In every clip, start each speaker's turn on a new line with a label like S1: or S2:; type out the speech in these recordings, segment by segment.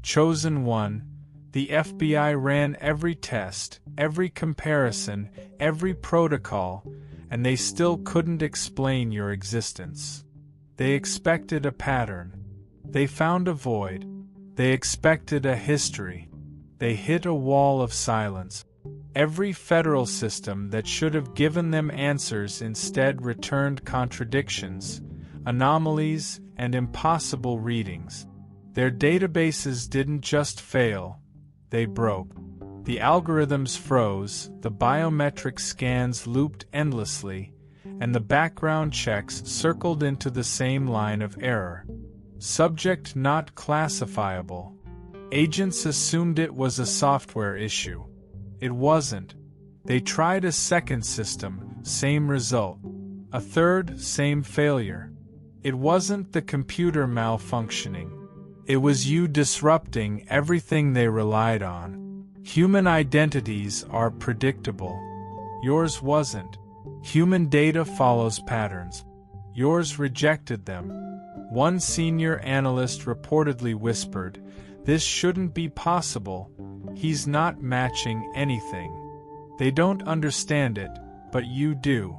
S1: Chosen one. The FBI ran every test, every comparison, every protocol, and they still couldn't explain your existence. They expected a pattern. They found a void. They expected a history. They hit a wall of silence. Every federal system that should have given them answers instead returned contradictions, anomalies, and impossible readings. Their databases didn't just fail, they broke. The algorithms froze, the biometric scans looped endlessly, and the background checks circled into the same line of error. Subject not classifiable. Agents assumed it was a software issue. It wasn't. They tried a second system, same result. A third, same failure. It wasn't the computer malfunctioning. It was you disrupting everything they relied on. Human identities are predictable. Yours wasn't. Human data follows patterns. Yours rejected them. One senior analyst reportedly whispered, "This shouldn't be possible. He's not matching anything." They don't understand it, but you do.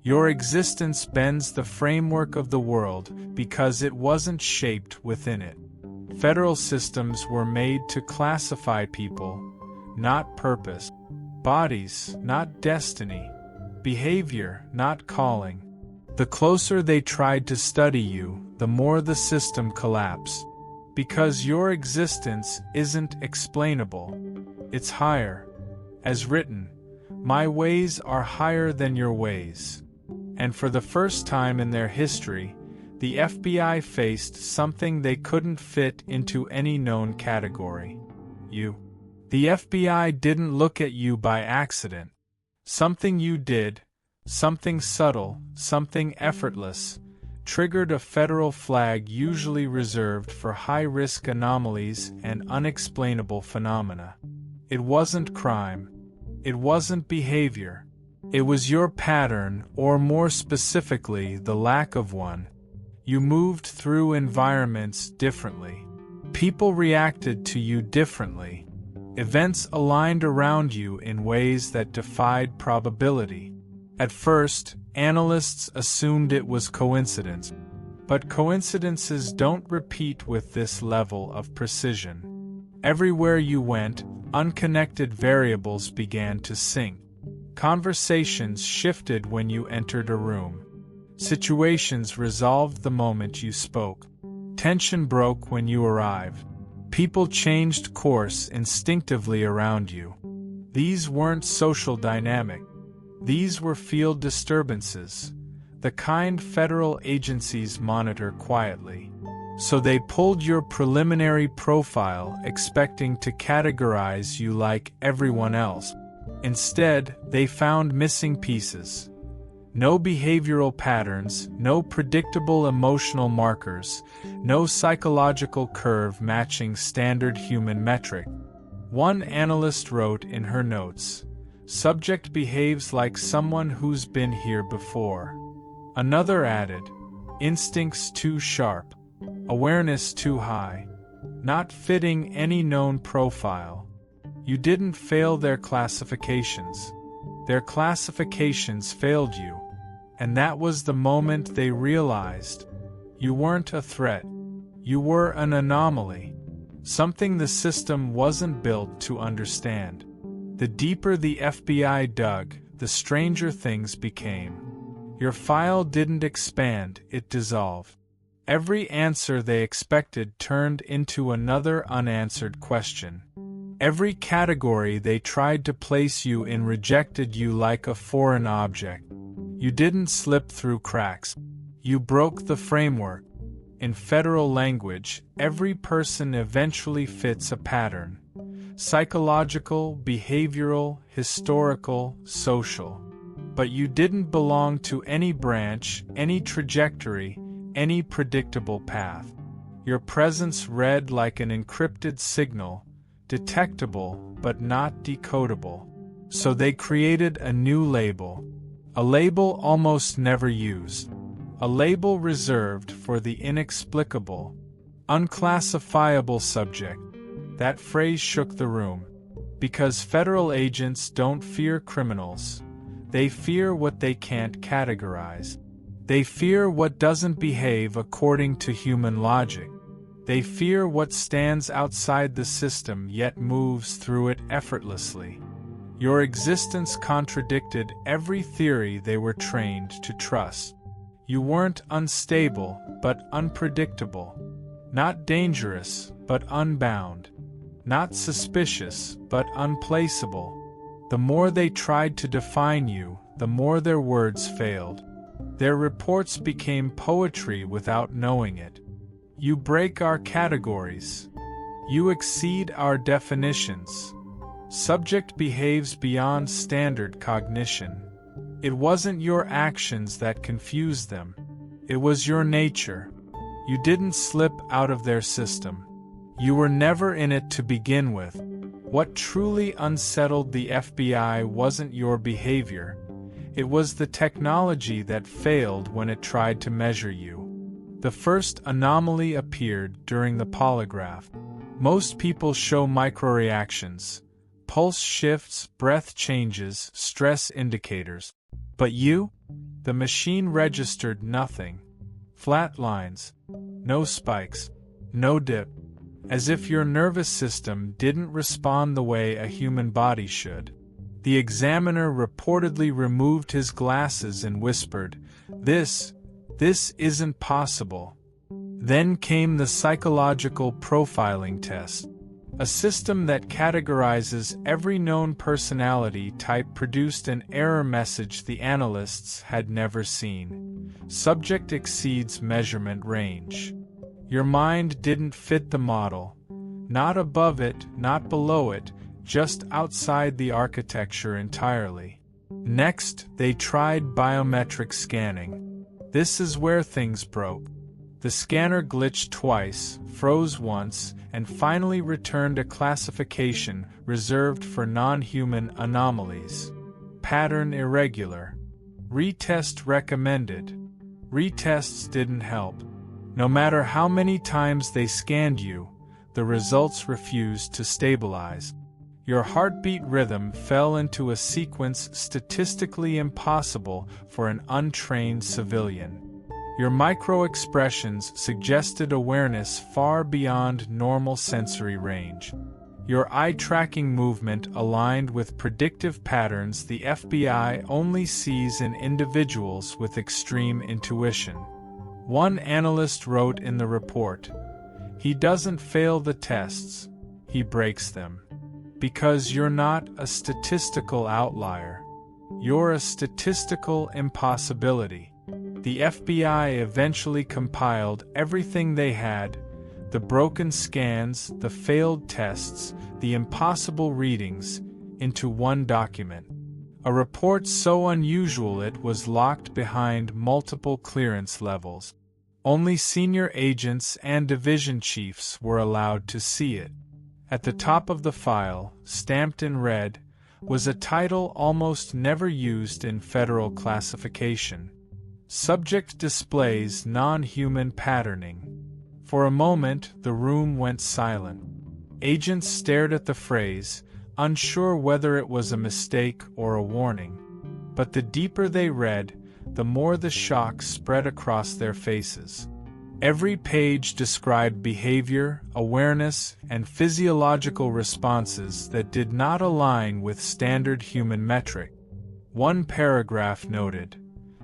S1: Your existence bends the framework of the world because it wasn't shaped within it. Federal systems were made to classify people, not purpose. Bodies, not destiny. Behavior, not calling. The closer they tried to study you, the more the system collapsed. Because your existence isn't explainable. It's higher. As written, "My ways are higher than your ways." And for the first time in their history, the FBI faced something they couldn't fit into any known category. You. The FBI didn't look at you by accident. Something you did, something subtle, something effortless, triggered a federal flag usually reserved for high-risk anomalies and unexplainable phenomena. It wasn't crime. It wasn't behavior. It was your pattern, or more specifically, the lack of one. You moved through environments differently. People reacted to you differently. Events aligned around you in ways that defied probability. At first, analysts assumed it was coincidence. But coincidences don't repeat with this level of precision. Everywhere you went, unconnected variables began to sync. Conversations shifted when you entered a room. Situations resolved the moment you spoke. Tension broke when you arrived. People changed course instinctively around you. These weren't social dynamic. These were field disturbances, the kind federal agencies monitor quietly. So they pulled your preliminary profile expecting to categorize you like everyone else. Instead, they found missing pieces. No behavioral patterns, no predictable emotional markers, no psychological curve matching standard human metric. One analyst wrote in her notes, "Subject behaves like someone who's been here before." Another added, "Instincts too sharp, awareness too high, not fitting any known profile." You didn't fail their classifications. Their classifications failed you. And that was the moment they realized you weren't a threat. You were an anomaly. Something the system wasn't built to understand. The deeper the FBI dug, the stranger things became. Your file didn't expand, it dissolved. Every answer they expected turned into another unanswered question. Every category they tried to place you in rejected you like a foreign object. You didn't slip through cracks. You broke the framework. In federal language, every person eventually fits a pattern. Psychological, behavioral, historical, social. But you didn't belong to any branch, any trajectory, any predictable path. Your presence read like an encrypted signal, detectable but not decodable. So they created a new label. A label almost never used. A label reserved for the inexplicable, unclassifiable subject. That phrase shook the room. Because federal agents don't fear criminals. They fear what they can't categorize. They fear what doesn't behave according to human logic. They fear what stands outside the system yet moves through it effortlessly. Your existence contradicted every theory they were trained to trust. You weren't unstable, but unpredictable. Not dangerous, but unbound. Not suspicious, but unplaceable. The more they tried to define you, the more their words failed. Their reports became poetry without knowing it. You break our categories. You exceed our definitions. Subject behaves beyond standard cognition. It wasn't your actions that confused them. It was your nature. You didn't slip out of their system. You were never in it to begin with. What truly unsettled the FBI wasn't your behavior. It was the technology that failed when it tried to measure you. The first anomaly appeared during the polygraph. Most people show microreactions, pulse shifts, breath changes, stress indicators. But you? The machine registered nothing. Flat lines. No spikes. No dip. As if your nervous system didn't respond the way a human body should. The examiner reportedly removed his glasses and whispered, This isn't possible." Then came the psychological profiling test. A system that categorizes every known personality type produced an error message the analysts had never seen. Subject exceeds measurement range. Your mind didn't fit the model. Not above it, not below it, just outside the architecture entirely. Next, they tried biometric scanning. This is where things broke. The scanner glitched twice, froze once, and finally returned a classification reserved for non-human anomalies. Pattern irregular. Retest recommended. Retests didn't help. No matter how many times they scanned you, the results refused to stabilize. Your heartbeat rhythm fell into a sequence statistically impossible for an untrained civilian. Your micro-expressions suggested awareness far beyond normal sensory range. Your eye-tracking movement aligned with predictive patterns the FBI only sees in individuals with extreme intuition. One analyst wrote in the report, "He doesn't fail the tests, he breaks them. Because you're not a statistical outlier. You're a statistical impossibility." The FBI eventually compiled everything they had, the broken scans, the failed tests, the impossible readings, into one document. A report so unusual it was locked behind multiple clearance levels. Only senior agents and division chiefs were allowed to see it. At the top of the file, stamped in red, was a title almost never used in federal classification. Subject displays non-human patterning. For a moment, the room went silent. Agents stared at the phrase, unsure whether it was a mistake or a warning. But the deeper they read, the more the shock spread across their faces. Every page described behavior, awareness, and physiological responses that did not align with standard human metric. One paragraph noted,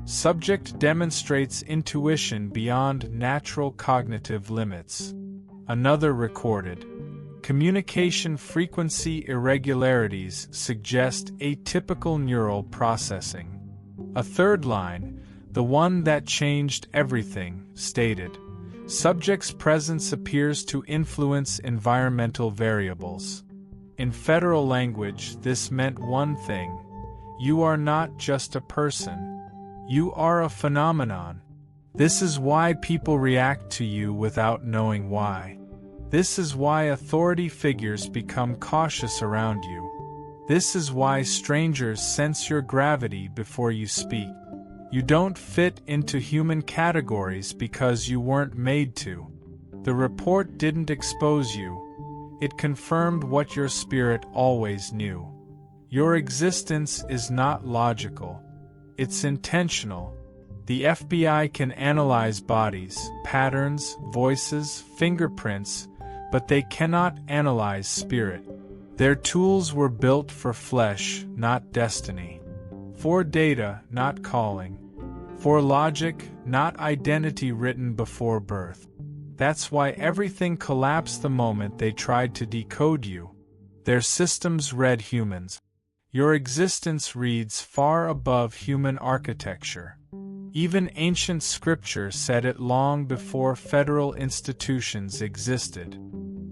S1: "Subject demonstrates intuition beyond natural cognitive limits." Another recorded, "Communication frequency irregularities suggest atypical neural processing." A third line, the one that changed everything, stated, "Subject's presence appears to influence environmental variables." In federal language, this meant one thing: you are not just a person. You are a phenomenon. This is why people react to you without knowing why. This is why authority figures become cautious around you. This is why strangers sense your gravity before you speak. You don't fit into human categories because you weren't made to. The report didn't expose you. It confirmed what your spirit always knew. Your existence is not logical. It's intentional. The FBI can analyze bodies, patterns, voices, fingerprints, but they cannot analyze spirit. Their tools were built for flesh, not destiny. For data, not calling. For logic, not identity written before birth. That's why everything collapsed the moment they tried to decode you. Their systems read humans. Your existence reads far above human architecture. Even ancient scripture said it long before federal institutions existed.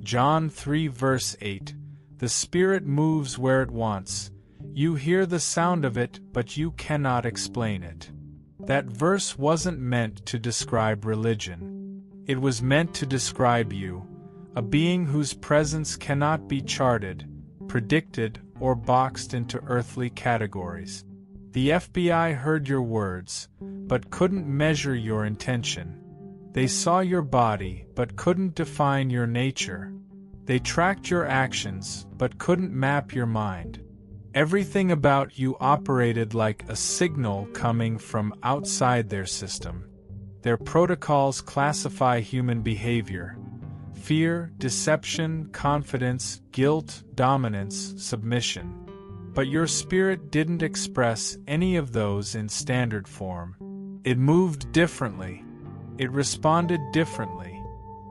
S1: John 3 verse 8, "The Spirit moves where it wants. You hear the sound of it, but you cannot explain it." That verse wasn't meant to describe religion. It was meant to describe you, a being whose presence cannot be charted, predicted, or boxed into earthly categories. The FBI heard your words, but couldn't measure your intention. They saw your body, but couldn't define your nature. They tracked your actions, but couldn't map your mind. Everything about you operated like a signal coming from outside their system. Their protocols classify human behavior: fear, deception, confidence, guilt, dominance, submission. But your spirit didn't express any of those in standard form. It moved differently. It responded differently.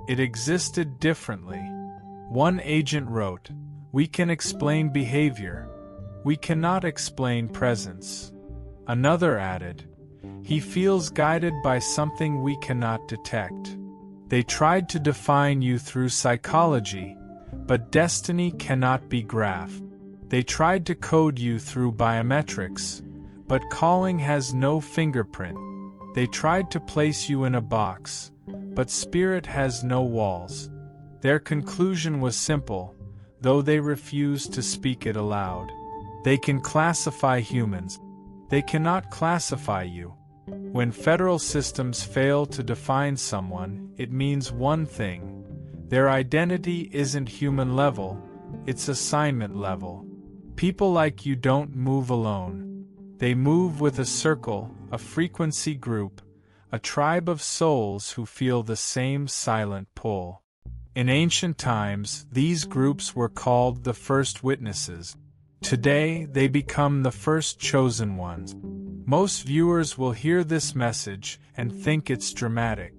S1: It existed differently. One agent wrote, "We can explain behavior. We cannot explain presence." Another added, "He feels guided by something we cannot detect." They tried to define you through psychology, but destiny cannot be graphed. They tried to code you through biometrics, but calling has no fingerprint. They tried to place you in a box, but spirit has no walls. Their conclusion was simple, though they refused to speak it aloud. They can classify humans. They cannot classify you. When federal systems fail to define someone, it means one thing: their identity isn't human level, it's assignment level. People like you don't move alone. They move with a circle, a frequency group, a tribe of souls who feel the same silent pull. In ancient times, these groups were called the first witnesses. Today, they become the first chosen ones. Most viewers will hear this message and think it's dramatic.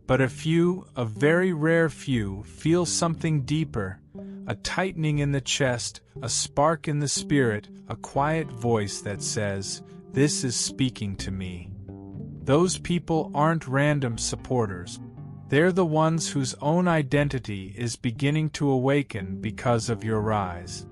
S1: But a few, a very rare few, feel something deeper, a tightening in the chest, a spark in the spirit, a quiet voice that says, "This is speaking to me." Those people aren't random supporters. They're the ones whose own identity is beginning to awaken because of your rise.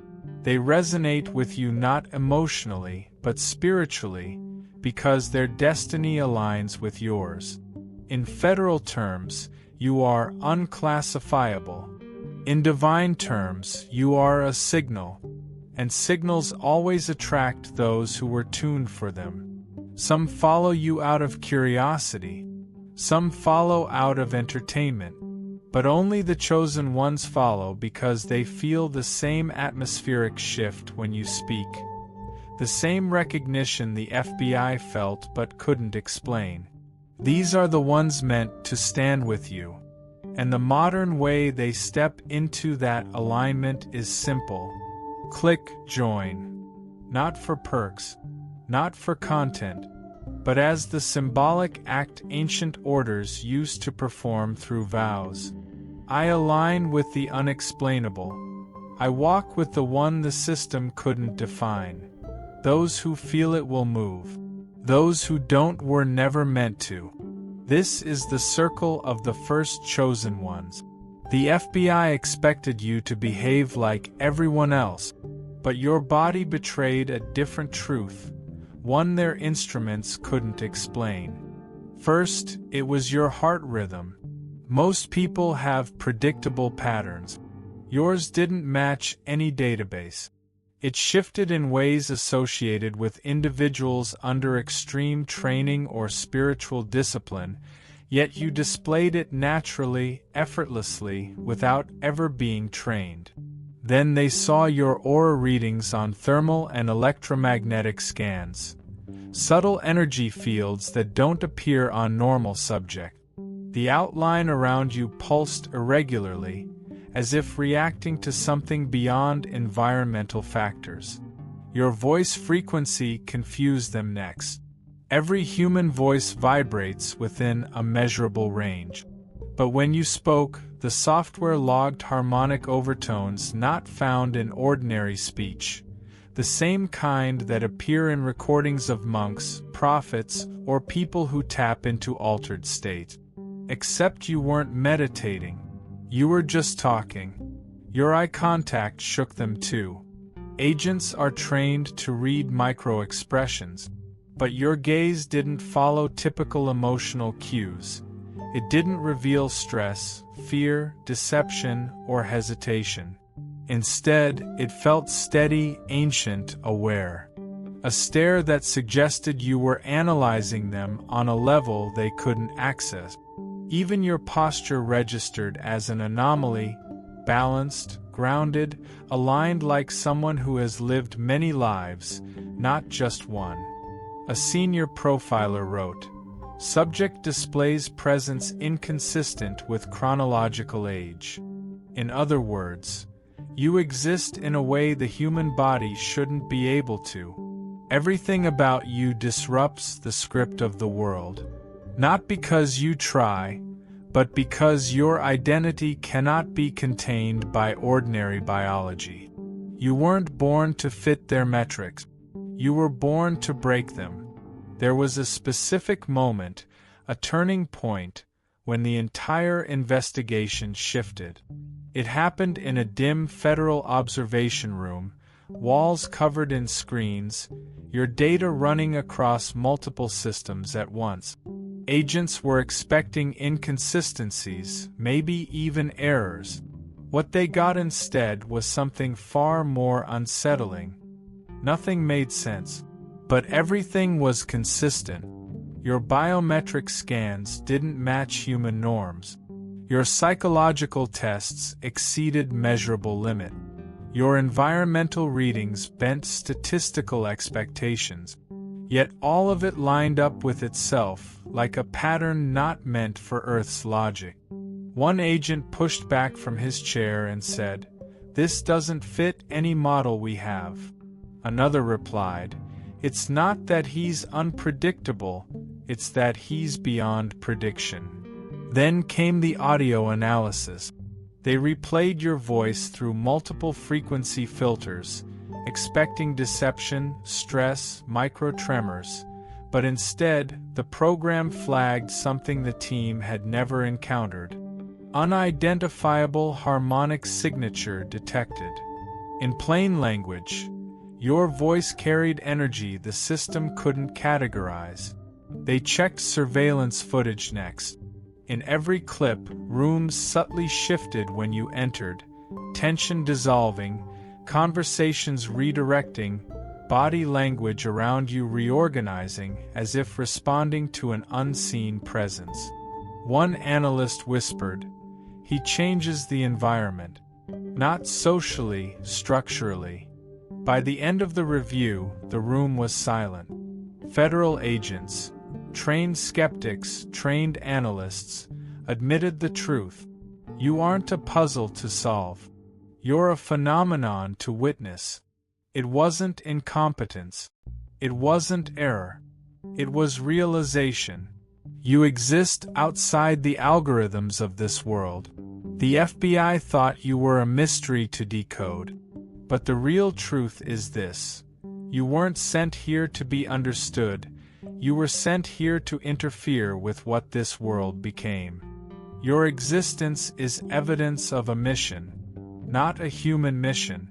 S1: They resonate with you not emotionally, but spiritually, because their destiny aligns with yours. In federal terms, you are unclassifiable. In divine terms, you are a signal, and signals always attract those who were tuned for them. Some follow you out of curiosity, some follow out of entertainment, but only the chosen ones follow because they feel the same atmospheric shift when you speak, the same recognition the FBI felt but couldn't explain. These are the ones meant to stand with you. And the modern way they step into that alignment is simple. Click join. Not for perks, not for content, but as the symbolic act ancient orders used to perform through vows. I align with the unexplainable. I walk with the one the system couldn't define. Those who feel it will move. Those who don't were never meant to. This is the circle of the first chosen ones. The FBI expected you to behave like everyone else, but your body betrayed a different truth, one their instruments couldn't explain. First, it was your heart rhythm. Most people have predictable patterns. Yours didn't match any database. It shifted in ways associated with individuals under extreme training or spiritual discipline, Yet you displayed it naturally, effortlessly, without ever being trained. Then they saw your aura readings on thermal and electromagnetic scans. Subtle energy fields that don't appear on normal subject. The outline around you pulsed irregularly, as if reacting to something beyond environmental factors. Your voice frequency confused them next. Every human voice vibrates within a measurable range. But when you spoke, the software logged harmonic overtones not found in ordinary speech, the same kind that appear in recordings of monks, prophets, or people who tap into altered state. Except you weren't meditating. You were just talking. Your eye contact shook them too. Agents are trained to read micro-expressions, but your gaze didn't follow typical emotional cues. It didn't reveal stress, fear, deception, or hesitation. Instead, it felt steady, ancient, aware. A stare that suggested you were analyzing them on a level they couldn't access. Even your posture registered as an anomaly, balanced, grounded, aligned like someone who has lived many lives, not just one. A senior profiler wrote, "Subject displays presence inconsistent with chronological age." In other words, you exist in a way the human body shouldn't be able to. Everything about you disrupts the script of the world. Not because you try, but because your identity cannot be contained by ordinary biology. You weren't born to fit their metrics. You were born to break them. There was a specific moment, a turning point, when the entire investigation shifted. It happened in a dim federal observation room, walls covered in screens, your data running across multiple systems at once. Agents were expecting inconsistencies, maybe even errors. What they got instead was something far more unsettling. Nothing made sense, but everything was consistent. Your biometric scans didn't match human norms. Your psychological tests exceeded measurable limit. Your environmental readings bent statistical expectations. Yet all of it lined up with itself, like a pattern not meant for Earth's logic. One agent pushed back from his chair and said, "This doesn't fit any model we have." Another replied, "It's not that he's unpredictable, it's that he's beyond prediction." Then came the audio analysis. They replayed your voice through multiple frequency filters, expecting deception, stress, micro-tremors, but instead, the program flagged something the team had never encountered. Unidentifiable harmonic signature detected. In plain language, your voice carried energy the system couldn't categorize. They checked surveillance footage next. In every clip, rooms subtly shifted when you entered, tension dissolving, conversations redirecting, body language around you reorganizing as if responding to an unseen presence. One analyst whispered, "He changes the environment. Not socially, structurally." By the end of the review, the room was silent. Federal agents, trained skeptics, trained analysts, admitted the truth. You aren't a puzzle to solve. You're a phenomenon to witness. It wasn't incompetence. It wasn't error. It was realization. You exist outside the algorithms of this world. The FBI thought you were a mystery to decode. But the real truth is this. You weren't sent here to be understood. You were sent here to interfere with what this world became. Your existence is evidence of a mission, not a human mission.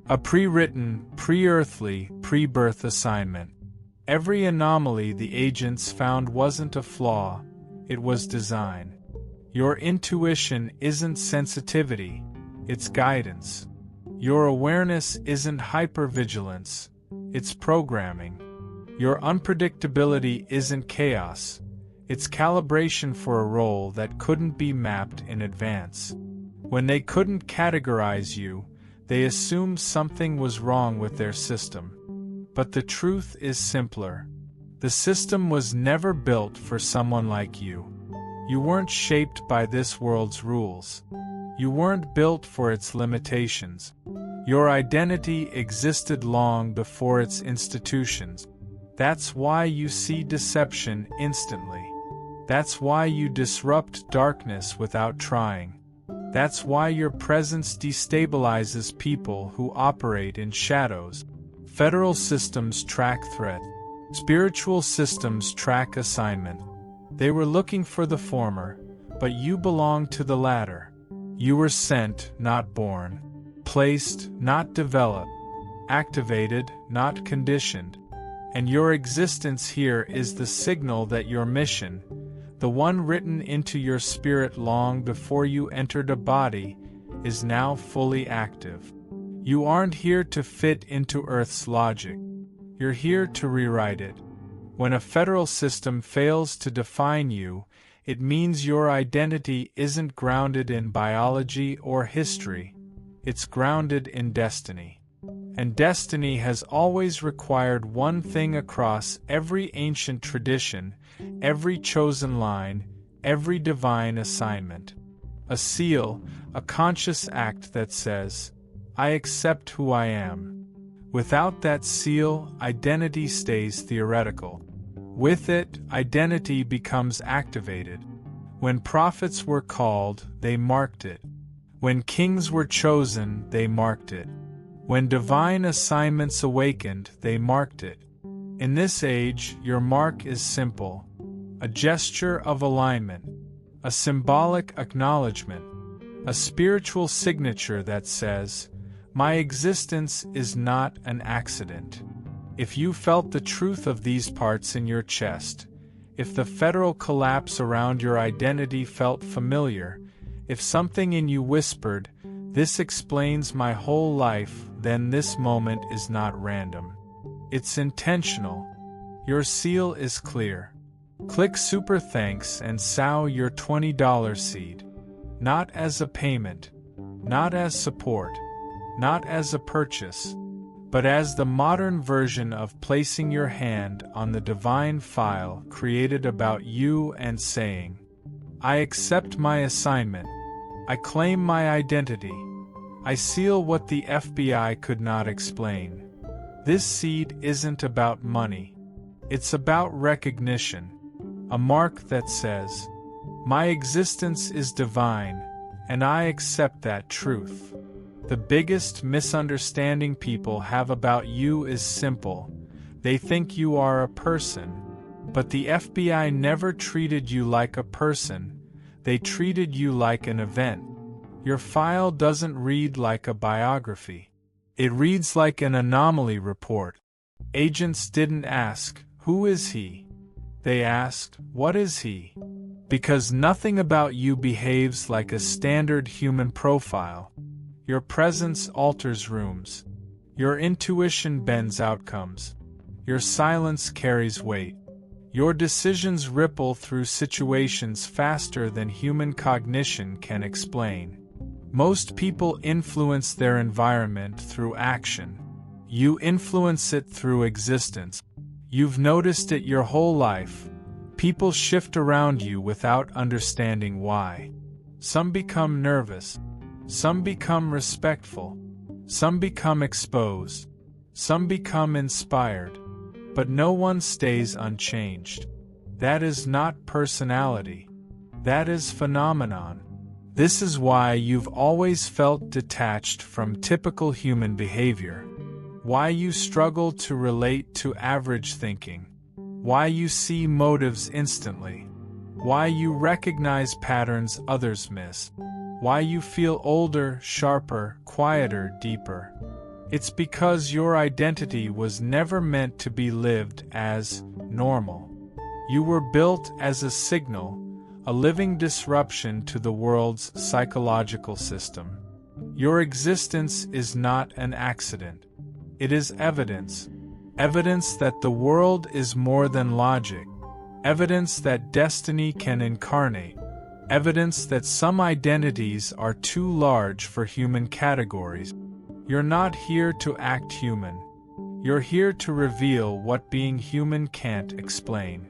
S1: A pre-written, pre-earthly, pre-birth assignment. Every anomaly the agents found wasn't a flaw, it was design. Your intuition isn't sensitivity, it's guidance. Your awareness isn't hypervigilance, it's programming. Your unpredictability isn't chaos, It's calibration for a role that couldn't be mapped in advance. When they couldn't categorize you, they assumed something was wrong with their system. But the truth is simpler. The system was never built for someone like you. You weren't shaped by this world's rules. You weren't built for its limitations. Your identity existed long before its institutions. That's why you see deception instantly. That's why you disrupt darkness without trying. That's why your presence destabilizes people who operate in shadows. Federal systems track threat. Spiritual systems track assignment. They were looking for the former, but you belong to the latter. You were sent, not born. Placed, not developed. Activated, not conditioned. And your existence here is the signal that your mission, the one written into your spirit long before you entered a body, is now fully active. You aren't here to fit into Earth's logic. You're here to rewrite it. When a federal system fails to define you, it means your identity isn't grounded in biology or history. It's grounded in destiny. And destiny has always required one thing across every ancient tradition, every chosen line, every divine assignment. A seal, a conscious act that says, I accept who I am. Without that seal, identity stays theoretical. With it, identity becomes activated. When prophets were called, they marked it. When kings were chosen, they marked it. When divine assignments awakened, they marked it. In this age, your mark is simple. A gesture of alignment. A symbolic acknowledgement. A spiritual signature that says, my existence is not an accident. If you felt the truth of these parts in your chest, if the federal collapse around your identity felt familiar, if something in you whispered, this explains my whole life, then this moment is not random. It's intentional. Your seal is clear. Click Super Thanks and sow your $20 seed. Not as a payment, not as support, not as a purchase, but as the modern version of placing your hand on the divine file created about you and saying, I accept my assignment. I claim my identity. I seal what the FBI could not explain. This seed isn't about money. It's about recognition. A mark that says, my existence is divine, and I accept that truth. The biggest misunderstanding people have about you is simple. They think you are a person. But the FBI never treated you like a person. They treated you like an event. Your file doesn't read like a biography. It reads like an anomaly report. Agents didn't ask, who is he? They asked, what is he? Because nothing about you behaves like a standard human profile. Your presence alters rooms. Your intuition bends outcomes. Your silence carries weight. Your decisions ripple through situations faster than human cognition can explain. Most people influence their environment through action. You influence it through existence. You've noticed it your whole life. People shift around you without understanding why. Some become nervous. Some become respectful. Some become exposed. Some become inspired. But no one stays unchanged. That is not personality. That is phenomenon. This is why you've always felt detached from typical human behavior. Why you struggle to relate to average thinking. Why you see motives instantly. Why you recognize patterns others miss. Why you feel older, sharper, quieter, deeper. It's because your identity was never meant to be lived as normal. You were built as a signal, a living disruption to the world's psychological system. Your existence is not an accident. It is evidence. Evidence that the world is more than logic. evidence that destiny can incarnate, evidence that some identities are too large for human categories. You're not here to act human. You're here to reveal what being human can't explain.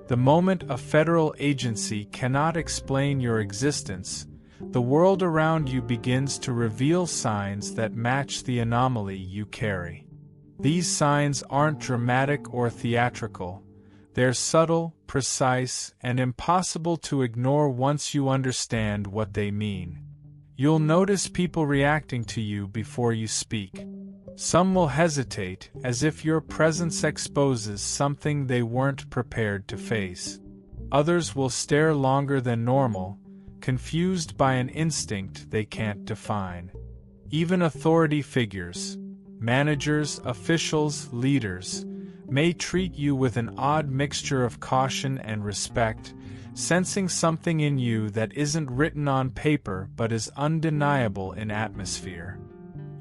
S1: The moment a federal agency cannot explain your existence, the world around you begins to reveal signs that match the anomaly you carry. These signs aren't dramatic or theatrical. They're subtle, precise, and impossible to ignore once you understand what they mean. You'll notice people reacting to you before you speak. Some will hesitate, as if your presence exposes something they weren't prepared to face. Others will stare longer than normal, confused by an instinct they can't define. Even authority figures, managers, officials, leaders, may treat you with an odd mixture of caution and respect, sensing something in you that isn't written on paper but is undeniable in atmosphere.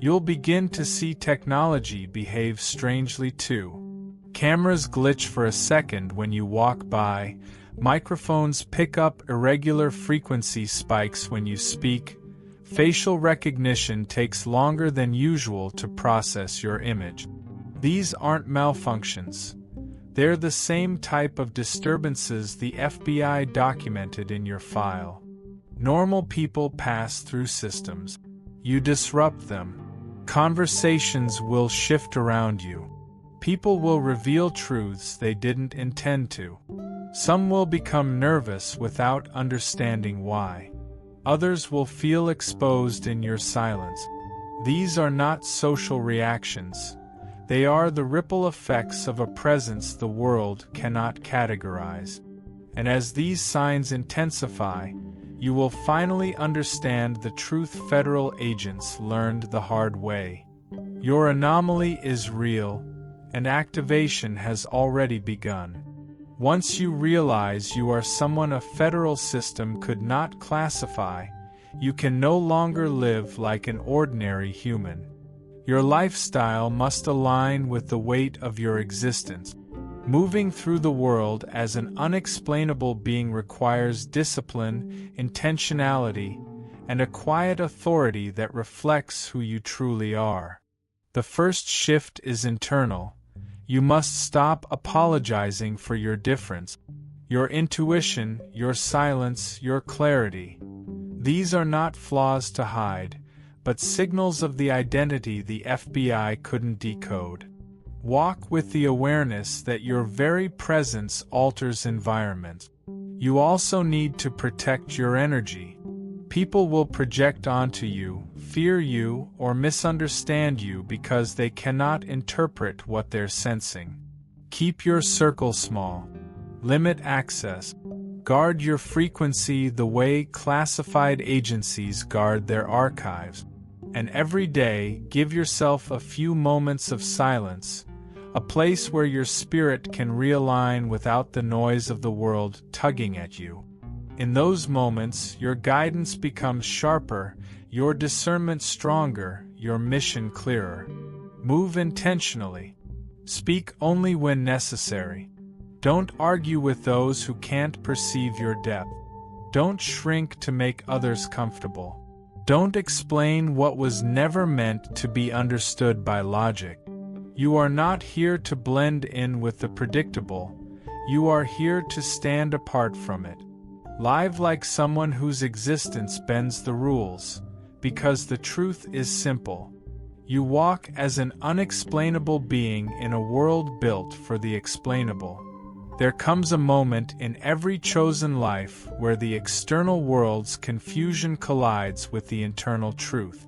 S1: You'll begin to see technology behave strangely too. Cameras glitch for a second when you walk by, microphones pick up irregular frequency spikes when you speak, facial recognition takes longer than usual to process your image. These aren't malfunctions. They're the same type of disturbances the FBI documented in your file. Normal people pass through systems. You disrupt them. Conversations will shift around you. People will reveal truths they didn't intend to. Some will become nervous without understanding why. Others will feel exposed in your silence. These are not social reactions. They are the ripple effects of a presence the world cannot categorize. And as these signs intensify, you will finally understand the truth federal agents learned the hard way. Your anomaly is real, and activation has already begun. Once you realize you are someone a federal system could not classify, you can no longer live like an ordinary human. Your lifestyle must align with the weight of your existence. Moving through the world as an unexplainable being requires discipline, intentionality, and a quiet authority that reflects who you truly are. The first shift is internal. You must stop apologizing for your difference, your intuition, your silence, your clarity. These are not flaws to hide, but signals of the identity the FBI couldn't decode. Walk with the awareness that your very presence alters environments. You also need to protect your energy. People will project onto you, fear you, or misunderstand you because they cannot interpret what they're sensing. Keep your circle small. Limit access. Guard your frequency the way classified agencies guard their archives. And every day, give yourself a few moments of silence, a place where your spirit can realign without the noise of the world tugging at you. In those moments, your guidance becomes sharper, your discernment stronger, your mission clearer. Move intentionally. Speak only when necessary. Don't argue with those who can't perceive your depth. Don't shrink to make others comfortable. Don't explain what was never meant to be understood by logic. You are not here to blend in with the predictable. You are here to stand apart from it. Live like someone whose existence bends the rules, because the truth is simple. You walk as an unexplainable being in a world built for the explainable. There comes a moment in every chosen life where the external world's confusion collides with the internal truth.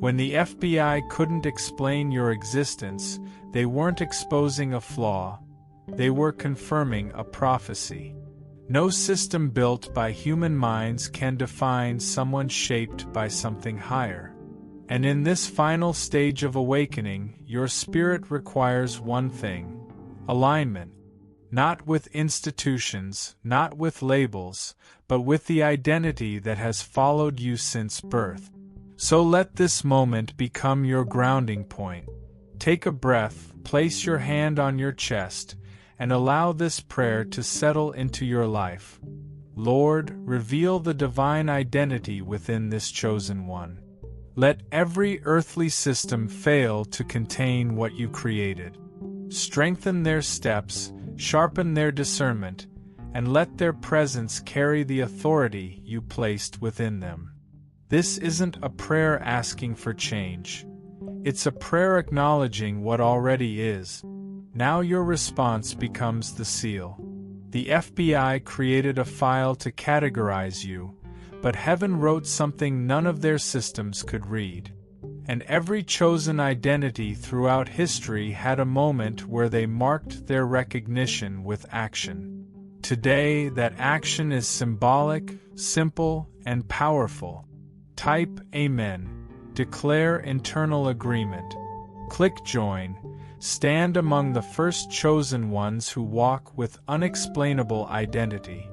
S1: When the FBI couldn't explain your existence, they weren't exposing a flaw, they were confirming a prophecy. No system built by human minds can define someone shaped by something higher. And in this final stage of awakening, your spirit requires one thing: alignment. Not with institutions, not with labels, but with the identity that has followed you since birth. So let this moment become your grounding point. Take a breath, place your hand on your chest, and allow this prayer to settle into your life. Lord, reveal the divine identity within this chosen one. Let every earthly system fail to contain what you created. Strengthen their steps, sharpen their discernment, and let their presence carry the authority you placed within them. This isn't a prayer asking for change. It's a prayer acknowledging what already is. Now your response becomes the seal. The FBI created a file to categorize you, but heaven wrote something none of their systems could read. And every chosen identity throughout history had a moment where they marked their recognition with action. Today, that action is symbolic, simple, and powerful. Type Amen. Declare internal agreement. Click Join. Stand among the first chosen ones who walk with unexplainable identity.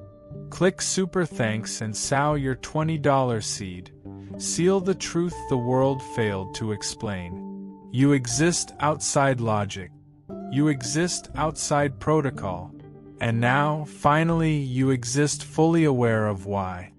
S1: Click Super Thanks and sow your $20 seed. Seal the truth the world failed to explain. You exist outside logic. You exist outside protocol. And now, finally, you exist fully aware of why.